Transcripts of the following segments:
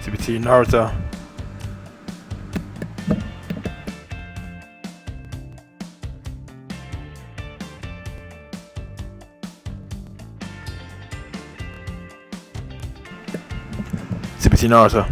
TPC Naruto. TPC Naruto.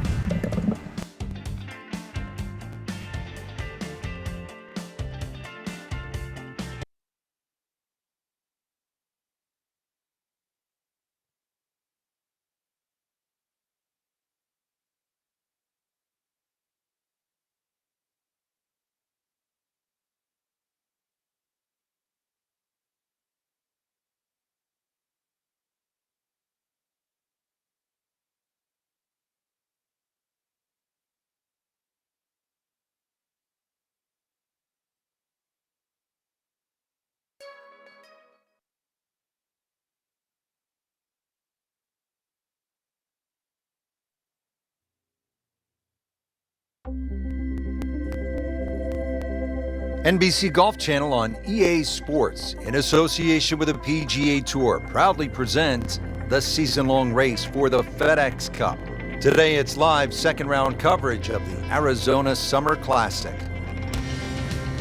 NBC Golf Channel on EA Sports, in association with the PGA Tour, proudly presents the season-long race for the FedEx Cup. Today it's live second-round coverage of the Arizona Summer Classic.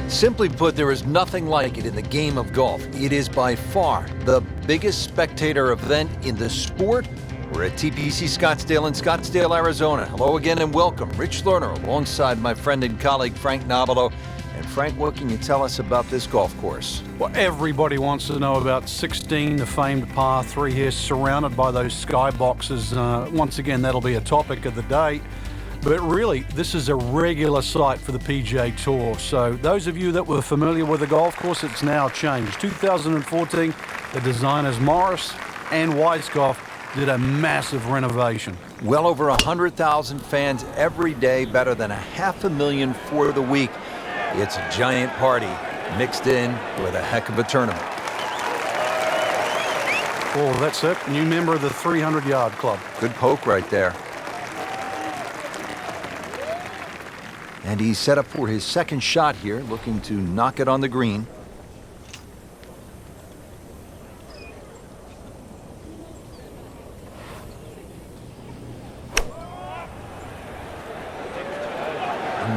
Simply put, there is nothing like it in the game of golf. It is by far the biggest spectator event in the sport. We're at TPC Scottsdale in Scottsdale, Arizona. Hello again and welcome. Rich Lerner alongside my friend and colleague Frank Nobilo. And Frank, what can you tell us about this golf course? Well, everybody wants to know about 16, the famed par 3 here, surrounded by those skyboxes. Once again, that'll be a topic of the day. But really, this is a regular sight for the PGA Tour. So those of you that were familiar with the golf course, it's now changed. 2014, the designers Morris and Weiskopf did a massive renovation. Well over 100,000 fans every day, better than 500,000 for the week. It's a giant party mixed in with a heck of a tournament. Oh, that's it. New member of the 300-yard club. Good poke right there. And he's set up for his second shot here, looking to knock it on the green.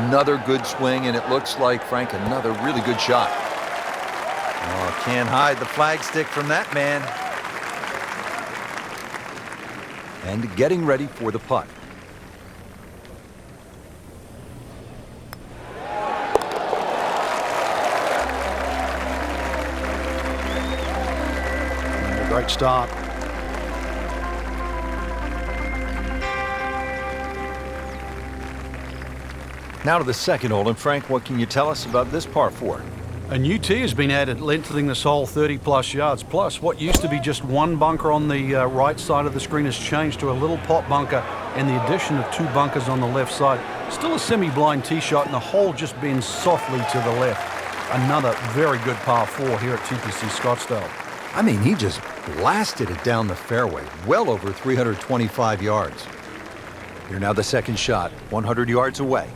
Another good swing, and it looks like, Frank, another really good shot. Oh, can't hide the flagstick from that man. And getting ready for the putt. Great start. Now to the second hole, and Frank, what can you tell us about this par 4? A new tee has been added, lengthening this hole 30-plus yards. Plus, what used to be just one bunker on the right side of the screen has changed to a little pot bunker, and the addition of 2 bunkers on the left side. Still a semi-blind tee shot, and the hole just bends softly to the left. Another very good par 4 here at TPC Scottsdale. I mean, he just blasted it down the fairway, well over 325 yards. Here now the second shot, 100 yards away.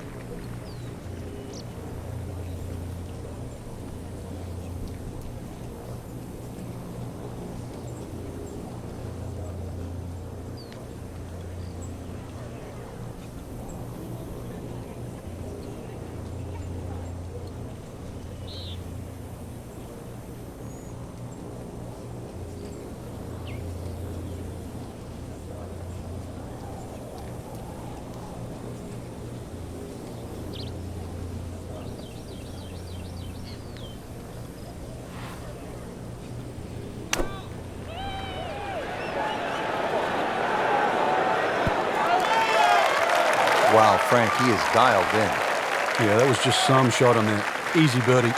Wow, Frank, he is dialed in. Yeah, that was just some shot on there. Easy birdie.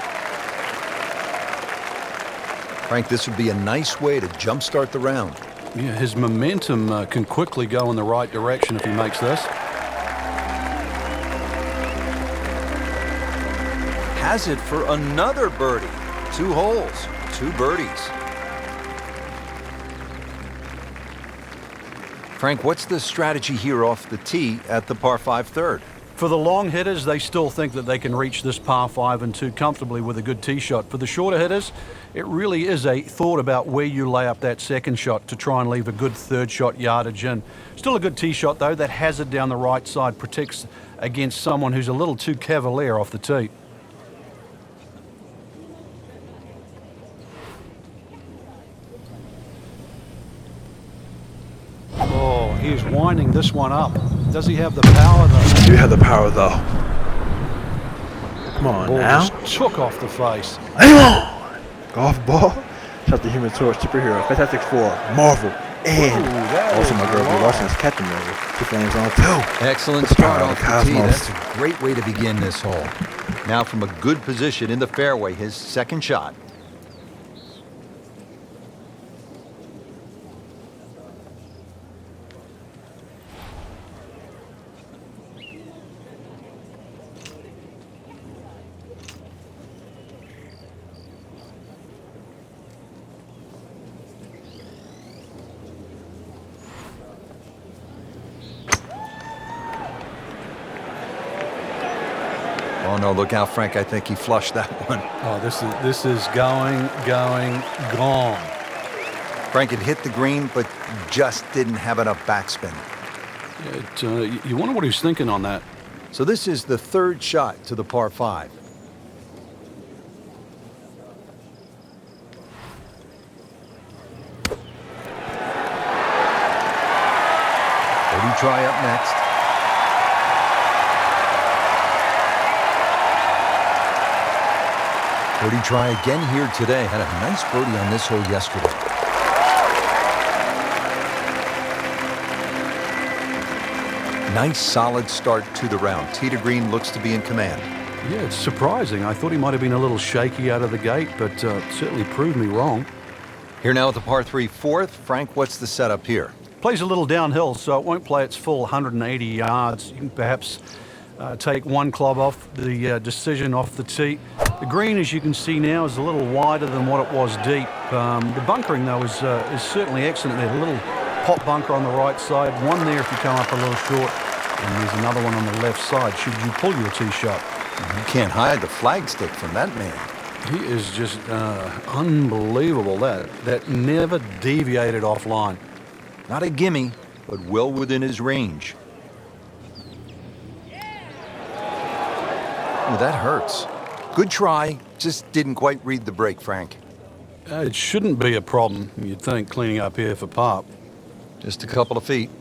Frank, this would be a nice way to jumpstart the round. Yeah, his momentum can quickly go in the right direction if he makes this. Has it for another birdie. 2 holes, 2 birdies. Frank, what's the strategy here off the tee at the par 5 third? For the long hitters, they still think that they can reach this par 5 and 2 comfortably with a good tee shot. For the shorter hitters, it really is a thought about where you lay up that second shot to try and leave a good third shot yardage in. Still a good tee shot, though. That hazard down the right side protects against someone who's a little too cavalier off the tee. Oh, he's winding this one up. Does he have the power, though? You have the power, though. Come on Ball now. just took off the face. Hang on. Golf ball. Shout out to Human Torch, Superhero, Fantastic Four, Marvel, and also my girl Brie Larson is Captain Marvel. 2 flames on 2. Excellent With the start power of off the the tee. cosmos. That's a great way to begin this hole. Now from a good position in the fairway, his second shot. Oh no, look out, Frank. I think he flushed that one. Oh, this is going, gone. Frank had hit the green, but just didn't have enough backspin. You wonder what he's thinking on that. So this is the third shot to the par 5. Birdie try up next. Birdie try again here today. Had a nice birdie on this hole yesterday. Nice solid start to the round. Tee to green looks to be in command. Yeah, it's surprising. I thought he might have been a little shaky out of the gate, but certainly proved me wrong. Here now at the par 3 fourth. Frank, what's the setup here? Plays a little downhill, so it won't play its full 180 yards. You can perhaps take one club off the decision off the tee. The green, as you can see now, is a little wider than what it was deep. The bunkering, though, is certainly excellent. There's a little pop bunker on the right side, one there if you come up a little short, and there's another one on the left side should you pull your tee shot. You can't hide the flagstick from that man. He is just unbelievable. That never deviated offline. Not a gimme, but well within his range. Ooh, that hurts. Good try, just didn't quite read the break, Frank. It shouldn't be a problem, you'd think, cleaning up here for par. Just a couple of feet.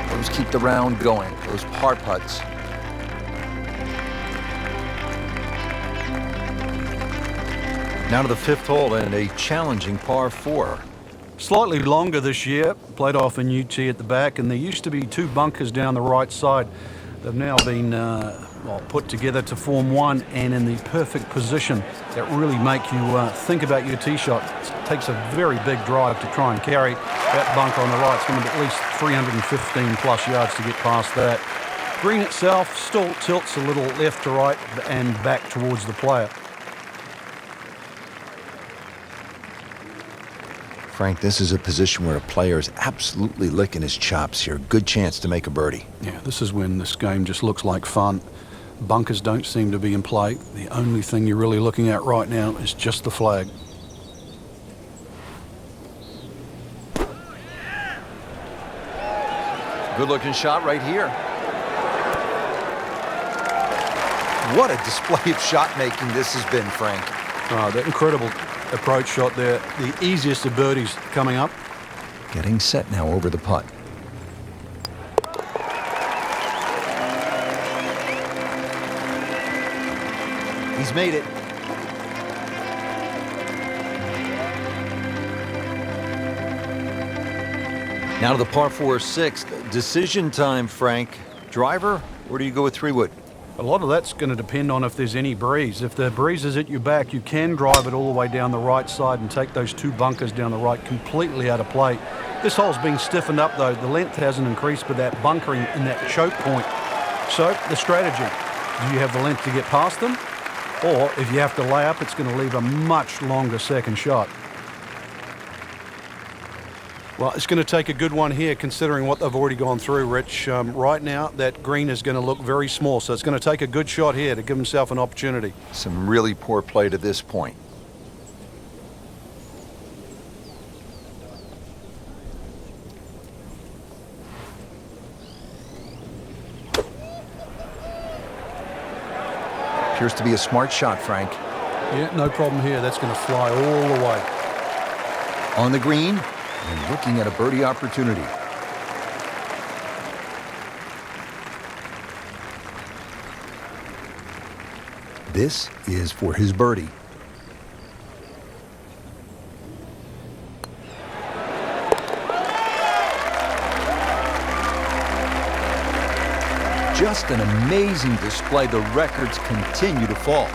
Those keep the round going, those par putts. Now to the 5th hole and a challenging par 4. Slightly longer this year, played off a new tee at the back, and there used to be 2 bunkers down the right side. They've now been put together to form one, and in the perfect position that really make you think about your tee shot. It takes a very big drive to try and carry that bunker on the right. It's going to be at least 315 plus yards to get past that. Green itself still tilts a little left to right and back towards the player. Frank, this is a position where a player is absolutely licking his chops here. Good chance to make a birdie. Yeah, this is when this game just looks like fun. Bunkers don't seem to be in play. The only thing you're really looking at right now is just the flag. Good looking shot right here. What a display of shot making this has been, Frank. That incredible approach shot there. The easiest of birdies coming up. Getting set now over the putt. He's made it. Now to the par 4 6th. Decision time, Frank. Driver, or do you go with 3-wood? A lot of that's going to depend on if there's any breeze. If the breeze is at your back, you can drive it all the way down the right side and take those 2 bunkers down the right completely out of play. This hole's been stiffened up, though. The length hasn't increased, but that bunkering and that choke point. So the strategy, do you have the length to get past them? Or if you have to lay up, it's going to leave a much longer second shot. Well, it's going to take a good one here considering what they've already gone through, Rich. Right now, that green is going to look very small, so it's going to take a good shot here to give himself an opportunity. Some really poor play to this point. Appears to be a smart shot, Frank. Yeah, no problem here. That's going to fly all the way. On the green and looking at a birdie opportunity. This is for his birdie. Just an amazing display. The records continue to fall.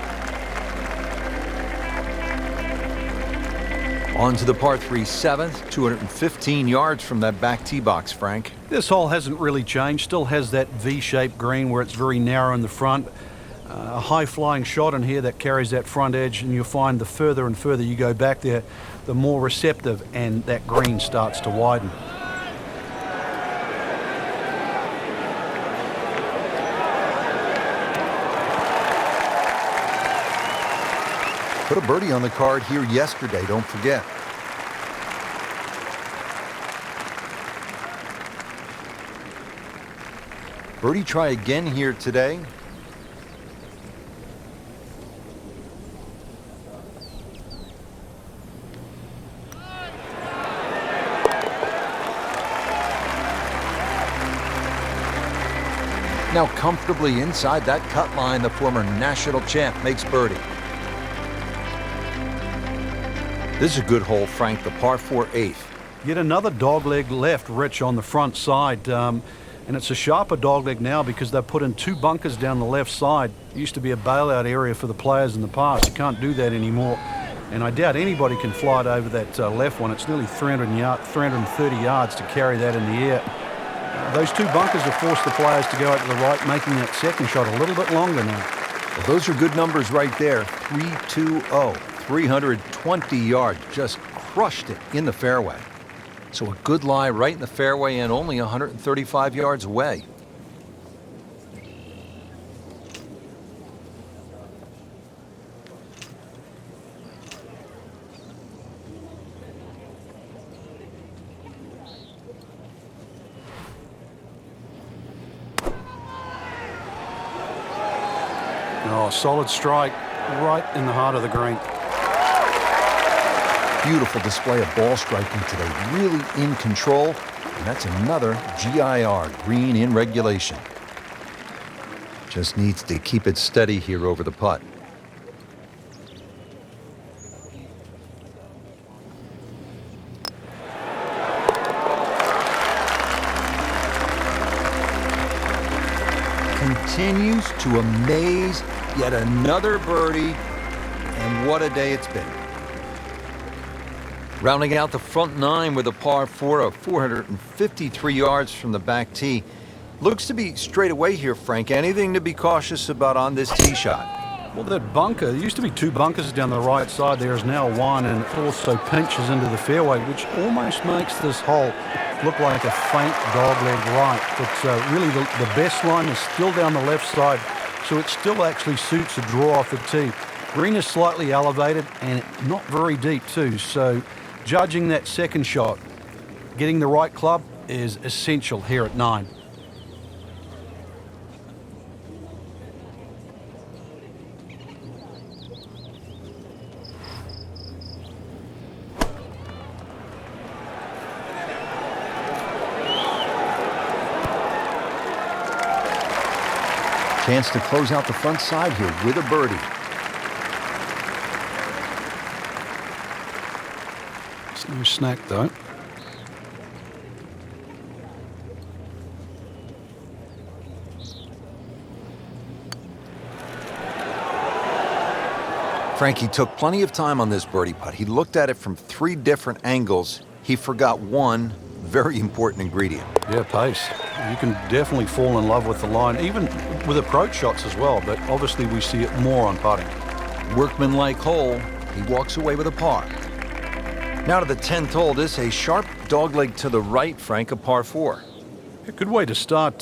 On to the par 3 7th, 215 yards from that back tee box, Frank. This hole hasn't really changed. Still has that V-shaped green where it's very narrow in the front. A high-flying shot in here that carries that front edge, and you'll find the further and further you go back there, the more receptive and that green starts to widen. Put a birdie on the card here yesterday, don't forget. Birdie try again here today. Now comfortably inside that cut line, the former national champ makes birdie. This is a good hole, Frank, the par 4 8th. Yet another dogleg left, Rich, on the front side. And it's a sharper dogleg now because they've put in 2 bunkers down the left side. It used to be a bailout area for the players in the past. You can't do that anymore. And I doubt anybody can fly it over that left one. It's nearly 330 yards to carry that in the air. Those 2 bunkers have forced the players to go out to the right, making that second shot a little bit longer now. Well, those are good numbers right there. 320. 320 yards, just crushed it in the fairway. So a good lie right in the fairway and only 135 yards away. Oh, solid strike right in the heart of the green. Beautiful display of ball striking today, really in control, and that's another GIR, green in regulation. Just needs to keep it steady here over the putt. Continues to amaze, yet another birdie, and what a day it's been. Rounding out the front 9 with a par 4 of 453 yards from the back tee. Looks to be straight away here, Frank. Anything to be cautious about on this tee shot? Well, that bunker, there used to be 2 bunkers down the right side. There is now 1, and it also pinches into the fairway, which almost makes this hole look like a faint dogleg right. But really, the best line is still down the left side, so it still actually suits a draw off the tee. Green is slightly elevated and not very deep too, so judging that second shot, getting the right club is essential here at 9. Chance to close out the front side here with a birdie. It's no snack though. Frankie took plenty of time on this birdie putt. He looked at it from 3 different angles. He forgot one very important ingredient. Yeah, pace. You can definitely fall in love with the line, even with approach shots as well, but obviously we see it more on putting. Workmanlike hole, he walks away with a par. Now to the 10th hole. This a sharp dogleg to the right, Frank, a par 4. A good way to start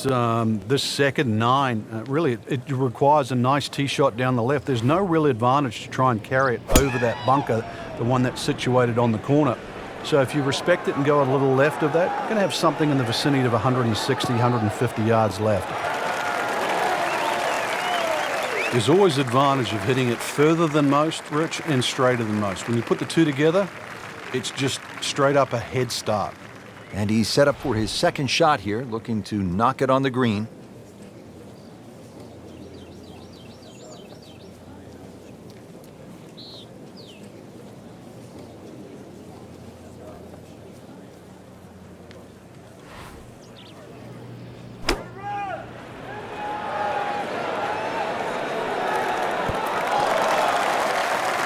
this second 9. Really, it requires a nice tee shot down the left. There's no real advantage to try and carry it over that bunker, the one that's situated on the corner. So if you respect it and go a little left of that, you're going to have something in the vicinity of 160, 150 yards left. There's always advantage of hitting it further than most, Rich, and straighter than most. When you put the two together, it's just straight up a head start. And he's set up for his second shot here, looking to knock it on the green.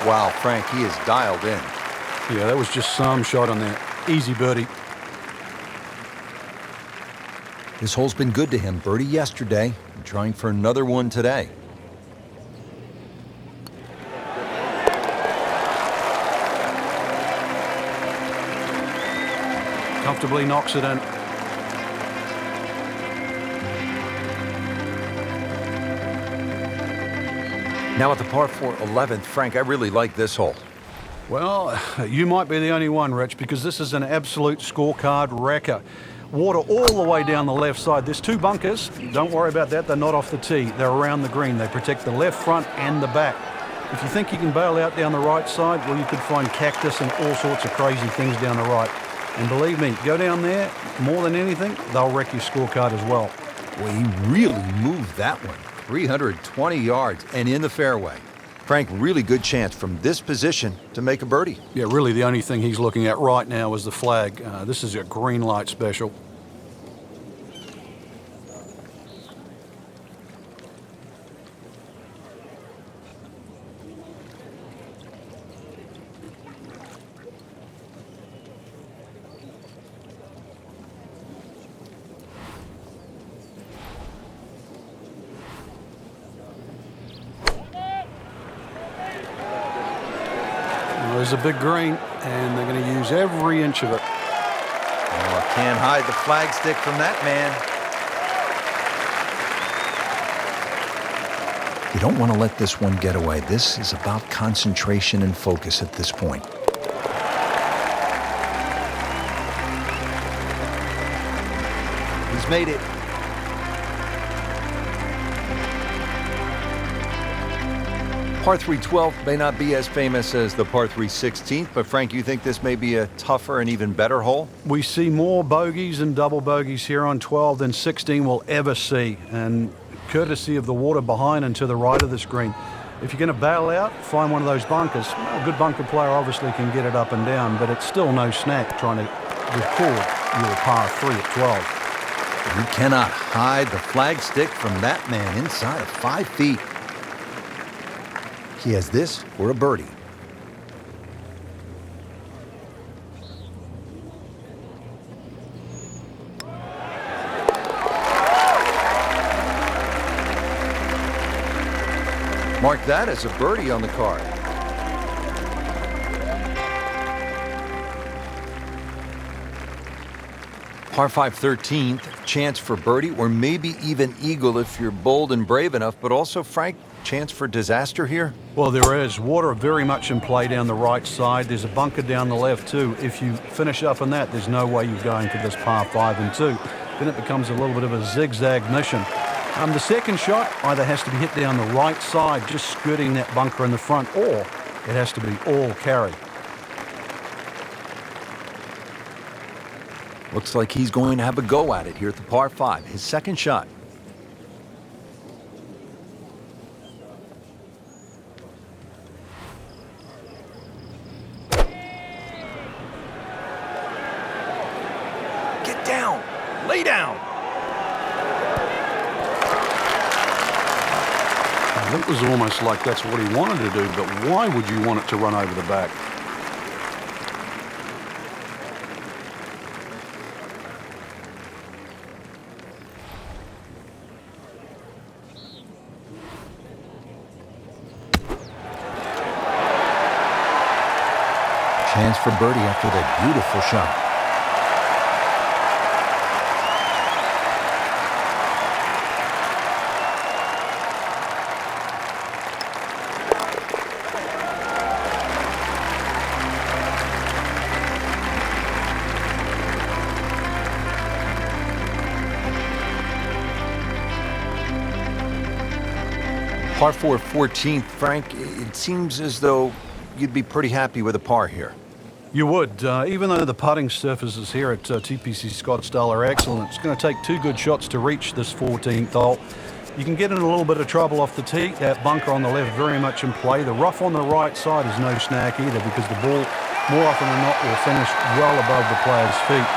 Wow, Frank, he is dialed in. Yeah, that was just some shot on that. Easy birdie. This hole's been good to him. Birdie yesterday, and trying for another one today. Comfortably knocks it in. Now at the par 4 11th, Frank, I really like this hole. Well, you might be the only one, Rich, because this is an absolute scorecard wrecker. Water all the way down the left side. There's two bunkers. Don't worry about that. They're not off the tee. They're around the green. They protect the left front and the back. If you think you can bail out down the right side, well, you could find cactus and all sorts of crazy things down the right. And believe me, go down there, more than anything, they'll wreck your scorecard as well. Well, he really moved that one. 320 yards and in the fairway. Frank, really good chance from this position to make a birdie. Yeah, really the only thing he's looking at right now is the flag. This is a green light special. There's a big green, and they're going to use every inch of it. Oh, can't hide the flagstick from that man. You don't want to let this one get away. This is about concentration and focus at this point. He's made it. Par 3 12th may not be as famous as the par 3 16th, but Frank, you think this may be a tougher and even better hole? We see more bogeys and double bogeys here on 12 than 16 will ever see, and courtesy of the water behind and to the right of this green. If you're going to bail out, find one of those bunkers. A good bunker player obviously can get it up and down, but it's still no snack trying to record your par 3 at 12. You cannot hide the flagstick from that man inside of 5 feet. He has this for a birdie. Mark that as a birdie on the card. Par 5 13th, chance for birdie or maybe even eagle if you're bold and brave enough, but also, Frank, chance for disaster here? Well, there is. Water very much in play down the right side. There's a bunker down the left too. If you finish up on that, there's no way you're going for this par 5 and 2. Then it becomes a little bit of a zigzag mission. The second shot either has to be hit down the right side, just skirting that bunker in the front, or it has to be all carry. Looks like he's going to have a go at it here at the par 5, his second shot. Get down, lay down. It was almost like that's what he wanted to do, but why would you want it to run over the back? Chance for birdie after that beautiful shot. Par 4, 14th, Frank, it seems as though you'd be pretty happy with a par here. You would, even though the putting surfaces here at TPC Scottsdale are excellent. It's going to take 2 good shots to reach this 14th hole. You can get in a little bit of trouble off the tee. That bunker on the left very much in play. The rough on the right side is no snack either, because the ball, more often than not, will finish well above the player's feet.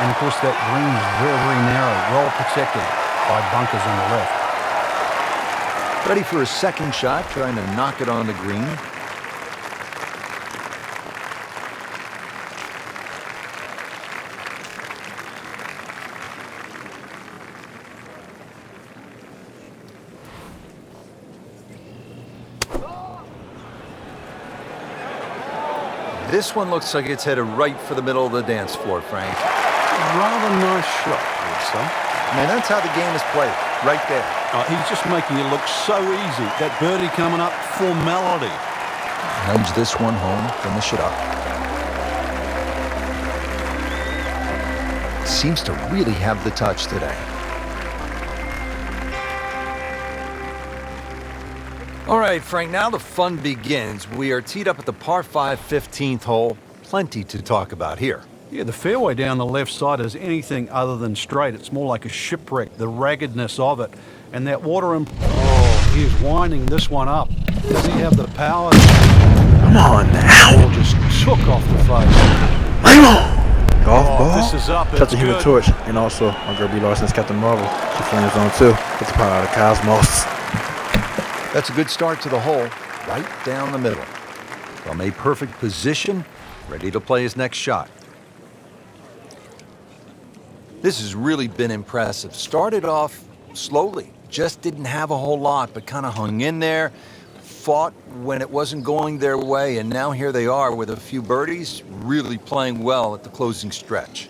And of course that green is very, very narrow, well protected by bunkers on the left. Ready for a second shot, trying to knock it on the green. This one looks like it's headed right for the middle of the dance floor, Frank. Rather nice shot, I would say. Man, that's how the game is played, right there. He's just making it look so easy. That birdie coming up, formality. Nudge this one home, finish it up. Seems to really have the touch today. All right, Frank, now the fun begins. We are teed up at the par 5 15th hole. Plenty to talk about here. Yeah, the fairway down the left side is anything other than straight. It's more like a shipwreck, the raggedness of it. And that water, he is winding this one up. Does he have the power? Come on now. The ball just took off the face. Come on. Golf ball. This is up. Shout out It's to Human good. Torch. And also my girl B. Larson's Captain Marvel. She's playing zone 2. It's a part out of Cosmos. That's a good start to the hole, right down the middle. From a perfect position, ready to play his next shot. This has really been impressive. Started off slowly, just didn't have a whole lot, but kind of hung in there, fought when it wasn't going their way, and now here they are with a few birdies, really playing well at the closing stretch.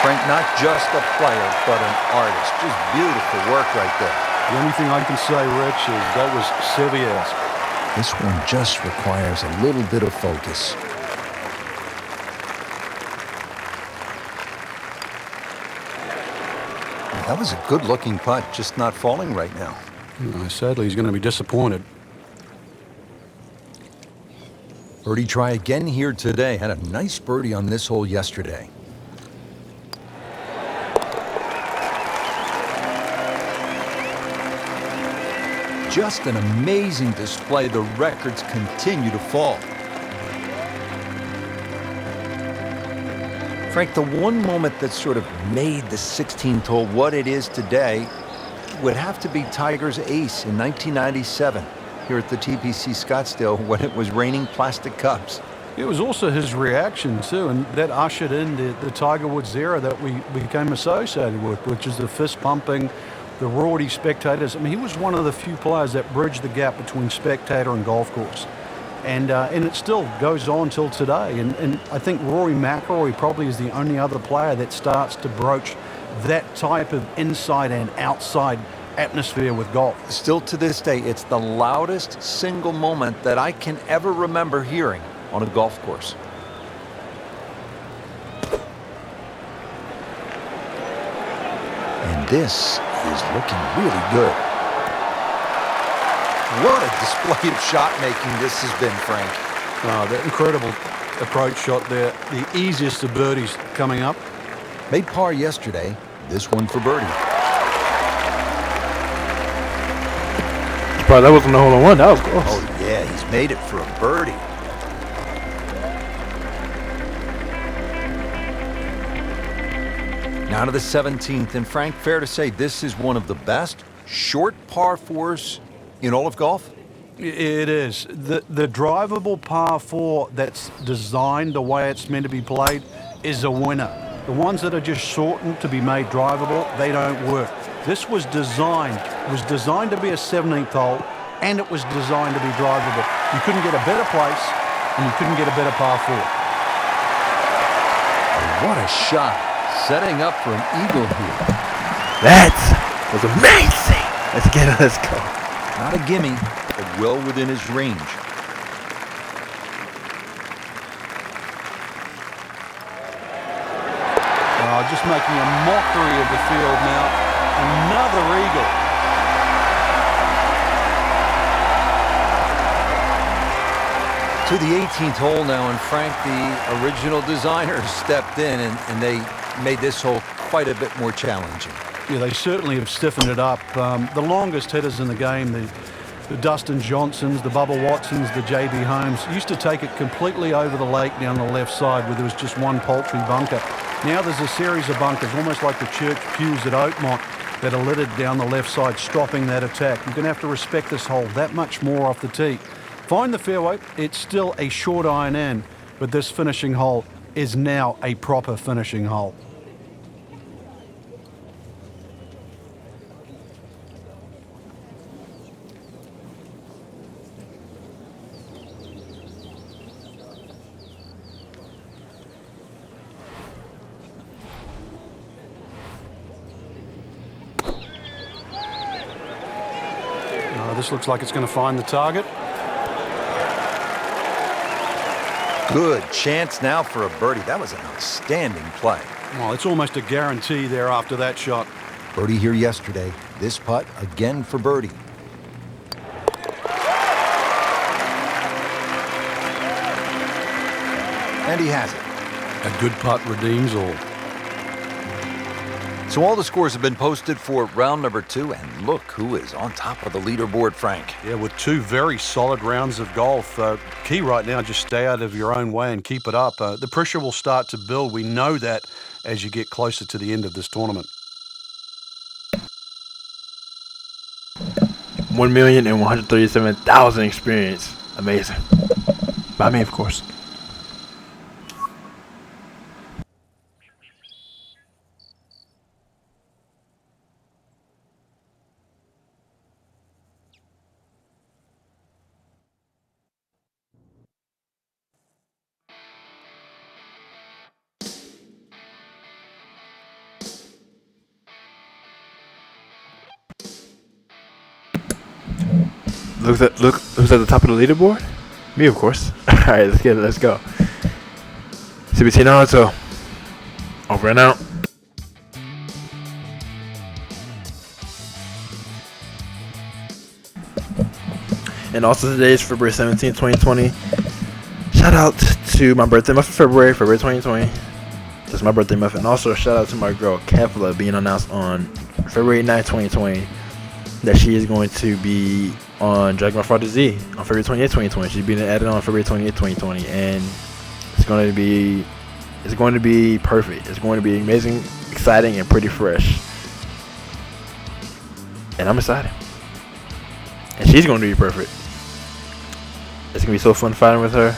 Frank, not just a player, but an artist. Just beautiful work right there. The only thing I can say, Rich, is that was Sevier-esque. This one just requires a little bit of focus. That was a good-looking putt, just not falling right now. Sadly, he's going to be disappointed. Birdie try again here today. Had a nice birdie on this hole yesterday. Just an amazing display. The records continue to fall. Frank, the one moment that sort of made the 16th hole what it is today would have to be Tiger's ace in 1997 here at the TPC Scottsdale when it was raining plastic cups. It was also his reaction, too, and that ushered in the Tiger Woods era that we became associated with, which is the fist-pumping, the rowdy spectators. I mean, he was one of the few players that bridged the gap between spectator and golf course. And it still goes on till today. And I think Rory McIlroy probably is the only other player that starts to broach that type of inside and outside atmosphere with golf. Still to this day, it's the loudest single moment that I can ever remember hearing on a golf course. And this is looking really good. What a display of shot making this has been, Frank. That incredible approach shot there. The easiest of birdies coming up. Made par yesterday, this one for birdie. Probably that wasn't a hole-in-one. That was close. Oh yeah, he's made it for a birdie. Now to the 17th, and Frank, fair to say this is one of the best short par fours in all of golf? It is. The drivable par 4 that's designed the way it's meant to be played is a winner. The ones that are just shortened to be made drivable, they don't work. This was designed. It was designed to be a 17th hole, and it was designed to be drivable. You couldn't get a better place, and you couldn't get a better par 4. What a shot. Setting up for an eagle here. That was amazing. Let's go. Not a gimme, but well within his range. Just making a mockery of the field now. Another eagle. To the 18th hole now, and Frank, the original designers stepped in and they made this hole quite a bit more challenging. Yeah, they certainly have stiffened it up. The longest hitters in the game, the Dustin Johnsons, the Bubba Watsons, the J.B. Holmes, used to take it completely over the lake down the left side where there was just one paltry bunker. Now there's a series of bunkers, almost like the church pews at Oakmont, that are littered down the left side, stopping that attack. You're going to have to respect this hole that much more off the tee. Find the fairway. It's still a short iron in, but this finishing hole is now a proper finishing hole. This looks like it's going to find the target. Good chance now for a birdie. That was an outstanding play. Well, it's almost a guarantee there after that shot. Birdie here yesterday. This putt again for birdie. And he has it. A good putt redeems all. So all the scores have been posted for round number 2, and look who is on top of the leaderboard, Frank. Yeah, with 2 very solid rounds of golf. Key right now, just stay out of your own way and keep it up. The pressure will start to build. We know that as you get closer to the end of this tournament. 1,137,000 experience. Amazing. By me, of course. Look who's at the top of the leaderboard? Me, of course. Alright, let's go. CBT Naruto. Over and out. And also today is February 17, 2020. Shout out to my birthday month of February 2020. That's my birthday month. And also shout out to my girl Kefla being announced on February 9, 2020. That she is going to be on Dragon Ball Fighter Z on February 28, 2020. She's being added on February 28, 2020, and it's going to be perfect. It's going to be amazing, exciting, and pretty fresh. And I'm excited. And she's going to be perfect. It's going to be so fun fighting with her.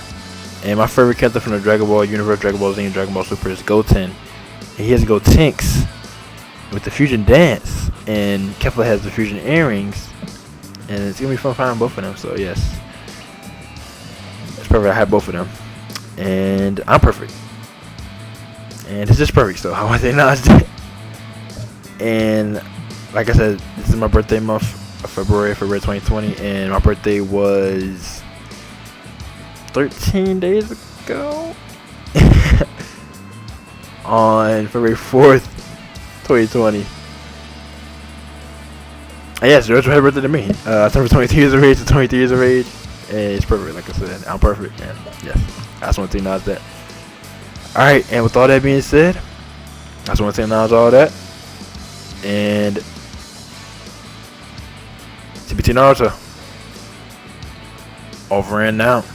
And my favorite character from the Dragon Ball universe, Dragon Ball Z and Dragon Ball Super, is Goten. And he has Gotenks with the fusion dance, and Kefla has the fusion earrings, and it's gonna be fun finding both of them. So yes, it's perfect. I have both of them, and I'm perfect, and it's just perfect. So I want to acknowledge that. And like I said, this is my birthday month of February 2020, and my birthday was 13 days ago on February 4th. 2020. And yes, it's happy birthday to me. I turned 22 years of age to 23 years of age. And it's perfect, like I said. I'm perfect. And yes, I just want to acknowledge that. Alright, and with all that being said, I just want to acknowledge all that. And CBT Naruto. Over and out.